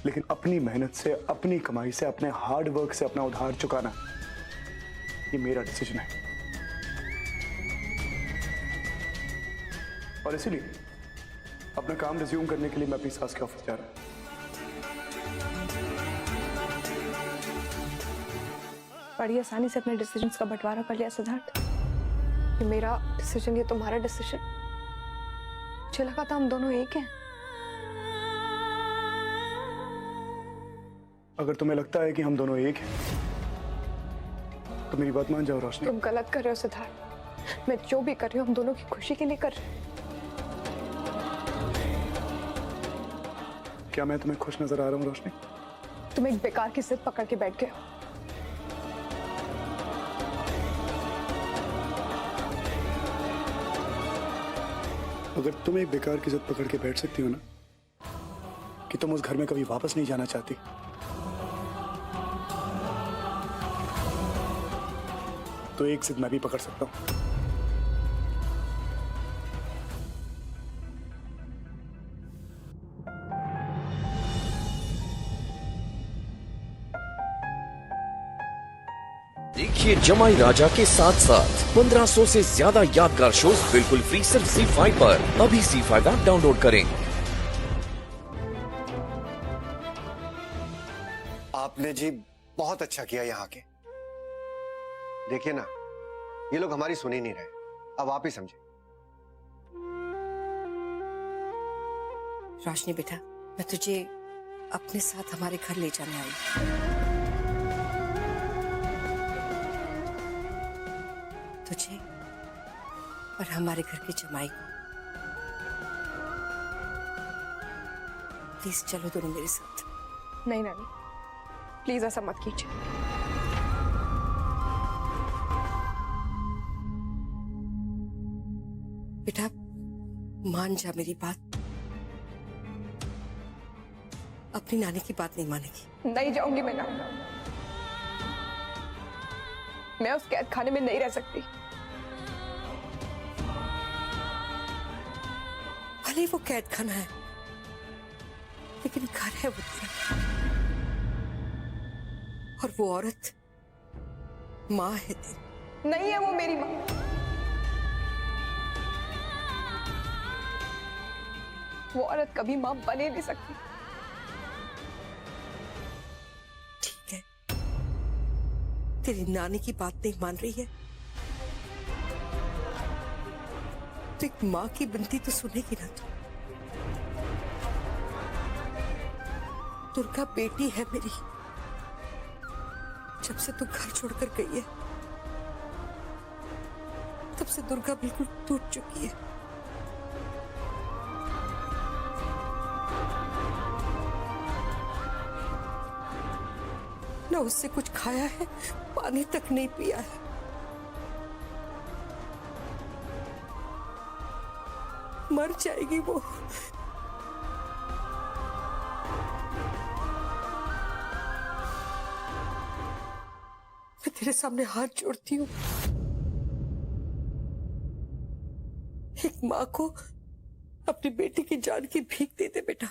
लेकिन अपनी मेहनत से, अपनी कमाई से, अपने हार्ड वर्क से अपना उधार चुकाना, ये मेरा डिसीजन है। और इसीलिए अपना काम रिज्यूम करने के लिए मैं अपनी सास के ऑफिस जा रहा हूं। बड़ी आसानी से अपने डिसीजंस का बंटवारा कर लिया सिद्धार्थ। ये मेरा डिसीजन, ये तुम्हारा डिसीजन। मुझे लगा था हम दोनों एक हैं। अगर तुम्हें लगता है कि हम दोनों एक हैं, तो मेरी बात मान जाओ रोशनी। तुम गलत कर रहे हो सिद्धार्थ। मैं जो भी कर रही हूँ हम दोनों की खुशी के लिए कर रही हूँ। क्या मैं तुम्हें खुश नजर आ रहा हूँ रोशनी? तुम एक बेकार की जिद पकड़ के बैठ गए हो। अगर तुम एक बेकार की जिद पकड़ के बैठ सकती हो ना कि तुम उस घर में कभी वापस नहीं जाना चाहती, तो एक जिद मैं भी पकड़ सकता हूं। देखिए जमाई राजा के साथ साथ 1500 से ज्यादा यादगार शोज बिल्कुल फ्री सिर्फ ZEE5 पर। अभी ZEE5 ऐप डाउनलोड करें। आपने जी बहुत अच्छा किया यहाँ के। देखिए ना, ये लोग हमारी सुन ही नहीं रहे। अब आप ही समझे। रोशनी बेटा, मैं तुझे अपने साथ हमारे घर ले जाने आई। तुझे और हमारे घर की जमाई को। प्लीज चलो दोनों मेरे साथ। नहीं नानी, प्लीज ऐसा मत कीजिए। बेटा मान जा मेरी बात। अपनी नानी की बात नहीं मानेगी। नहीं जाऊंगी मैं नानी। मैं उस कैद खाने में नहीं रह सकती। भले वो कैद खाना है, लेकिन घर है वो तेरा। और वो औरत माँ है तेरी। नहीं है वो मेरी माँ। वो औरत कभी माँ बन ही नहीं सकती। ठीक है, तेरी नानी की बात नहीं मान रही है तो एक माँ की विनती तो सुनेगी ना तू। दुर्गा बेटी है मेरी। जब से तू घर छोड़कर गई है तब से दुर्गा बिल्कुल टूट चुकी है। ना उससे कुछ खाया है, पानी तक नहीं पिया है। मर जाएगी वो। मैं तेरे सामने हाथ जोड़ती हूँ। एक माँ को अपनी बेटी की जान की भीख दे दे बेटा।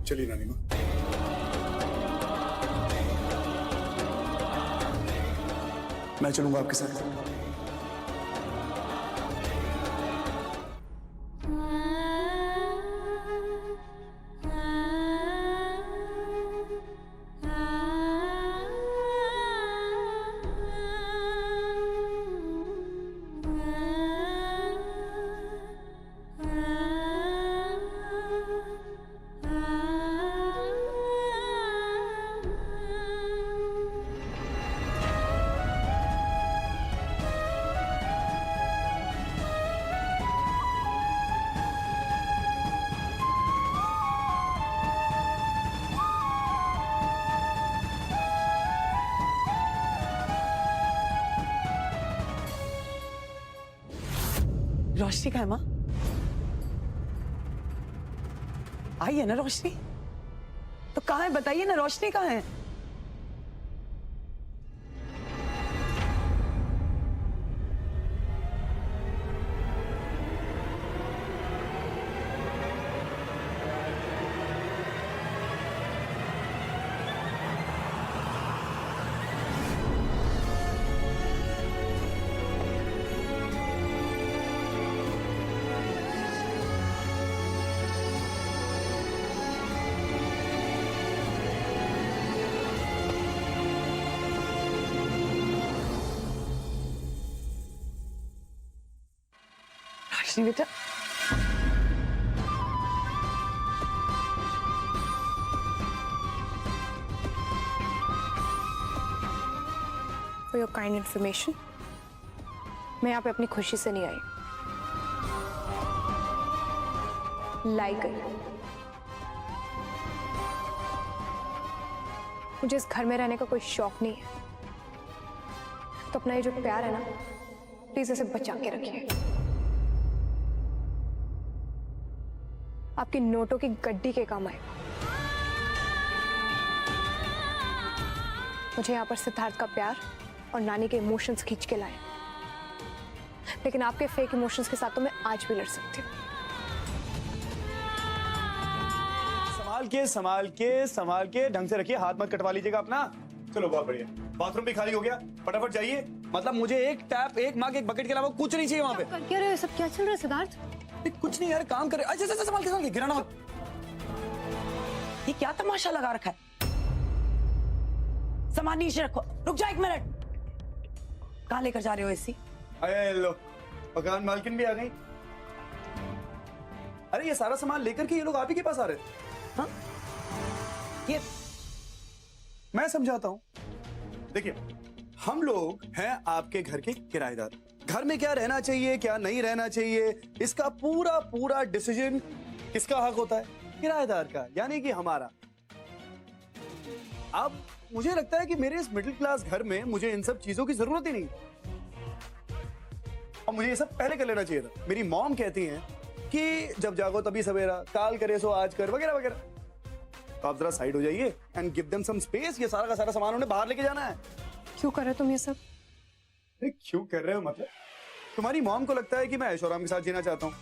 चलिए नानी माँ। मैं चलूंगा आपके साथ। रोशनी कहाँ है माँ? आई है ना रोशनी? तो कहाँ है बताइए ना, रोशनी कहाँ है? रोशनी बेटा, फॉर योर काइंड इन्फॉर्मेशन, मैं यहाँ पे अपनी खुशी से नहीं आई, लाई गई। मुझे इस घर में रहने का कोई शौक नहीं है, तो अपना ये जो प्यार है ना, प्लीज इसे बचा के रखिए। आपकी नोटों की गड्डी के काम आएगा। मुझे यहाँ पर सिद्धार्थ का प्यार और नानी के इमोशंस खींच के लाए, लेकिन आपके फेक इमोशंस के साथ तो मैं आज भी लड़ सकती हूँ। संभाल के ढंग से रखिए, हाथ मत कटवा लीजिएगा अपना। चलो बहुत बढ़िया, बाथरूम भी खाली हो गया, फटाफट जाइए। मतलब मुझे एक टैप, एक मग, एक बकेट के अलावा कुछ नहीं चाहिए वहाँ पे। क्या रहे हो सब? क्या चल रहा है सिद्धार्थ? कुछ नहीं यार, काम करे। अच्छा संभाल के गिराना मत। ये क्या तमाशा लगा रखा है? सामान नीचे रखो। रुक जा 1 मिनट। कहाँ लेकर जा रहे हो एसी? अरे लो, मकान मालकिन भी आ गई। अरे ये सारा सामान लेकर के ये लोग आप ही के पास आ रहे थे? हाँ? ये मैं समझाता हूँ। देखिए, हम लोग हैं आपके घर के किराएदार। घर में क्या रहना चाहिए, क्या नहीं रहना चाहिए, इसका पूरा डिसीजन किसका हक होता है? किराएदार का, यानी कि हमारा। अब मुझे लगता है कि मेरे इस मिडिल क्लास घर में मुझे इन सब चीजों की जरूरत ही नहीं, और मुझे ये सब पहले कर लेना चाहिए था। मेरी मॉम कहती हैं कि जब जागो तभी सवेरा, काल करे सो आज कर, वगैरह वगैरह। तो आप जरा साइड हो जाइए and give them some space. ये सारा का सारा सामान उन्हें बाहर लेके जाना है। क्यों कर रहे हो तुम ये सब? क्यों कर रहे हो मतलब? तुम्हारी मॉम को लगता है कि मैं ऐशोआराम के साथ जीना चाहता हूँ,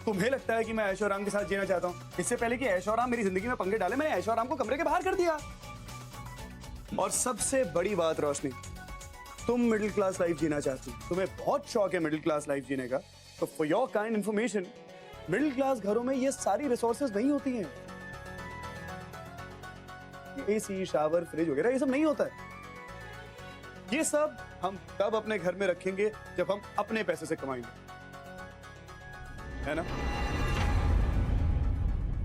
तुम्हें लगता है कि मैं ऐशोआराम के साथ जीना चाहता हूँ। इससे पहले कि ऐशोआराम मेरी जिंदगी में पंगे डाले, मैंने ऐशोआराम को कमरे के बाहर कर दिया। और सबसे बड़ी बात रोशनी, तुम मिडिल क्लास लाइफ जीना चाहती हो, तुम्हें बहुत शौक है मिडिल क्लास लाइफ जीने का। तो for your kind information, middle class घरों में ये सारी रिसोर्सेज नहीं होती हैं। एसी, शावर, फ्रिज वगैरह ये सब नहीं होता है। ये सब हम तब अपने घर में रखेंगे जब हम अपने पैसे से कमाएंगे, है ना?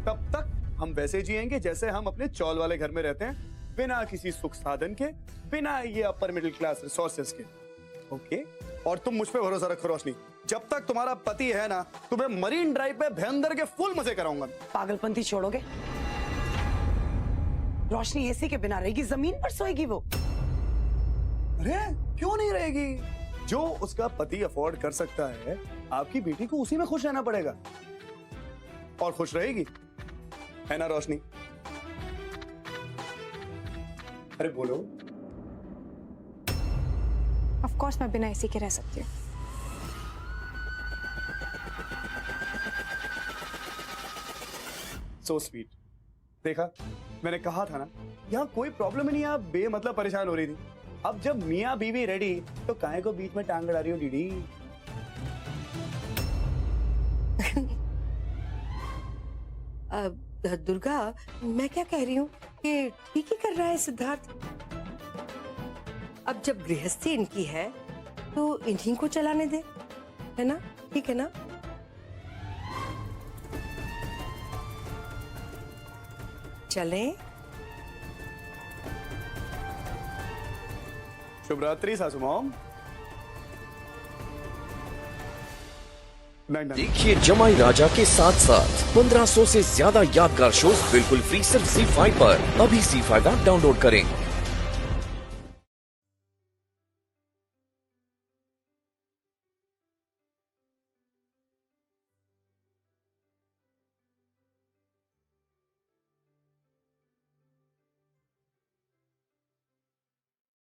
तब तक हम वैसे जिएंगे जैसे हम अपने चौल वाले घर में रहते हैं, बिना किसी सुख साधन के, बिना ये अपर मिडिल क्लास रिसोर्सेज के। ओके? और तुम मुझ पे भरोसा रखो रोशनी, जब तक तुम्हारा पति है ना, तुम्हें मरीन ड्राइव पे भयंदर के फुल मजे कराऊंगा। पागलपंती छोड़ोगे? रोशनी एसी के बिना रहेगी, जमीन पर सोएगी वो। अरे क्यों नहीं रहेगी? जो उसका पति अफोर्ड कर सकता है, आपकी बेटी को उसी में खुश रहना पड़ेगा, और खुश रहेगी, है ना रोशनी? अरे बोलो। ऑफ कोर्स मैं बिना एसी के रह सकती हूँ। So sweet. देखा, मैंने कहा था ना, यहाँ कोई प्रॉब्लम ही नहीं है। आप बेमतलब परेशान हो रही थी। अब जब मियाँ बीवी रेडी, तो काहे को बीच में टांग अड़ा रही हो डीडी? दुर्गा, मैं क्या कह रही हूँ कि ठीक ही कर रहा है सिद्धार्थ। अब जब गृहस्थी इनकी है तो इन्हीं को चलाने दे, है ना? ठीक है ना? चलें? शुभ रात्रि सासू मॉम। देखिए जमाई राजा के साथ साथ 1500 से ज्यादा यादगार शोज बिल्कुल फ्री सिर्फ ZEE5 पर। अभी ZEE5 ऐप डाउनलोड करें।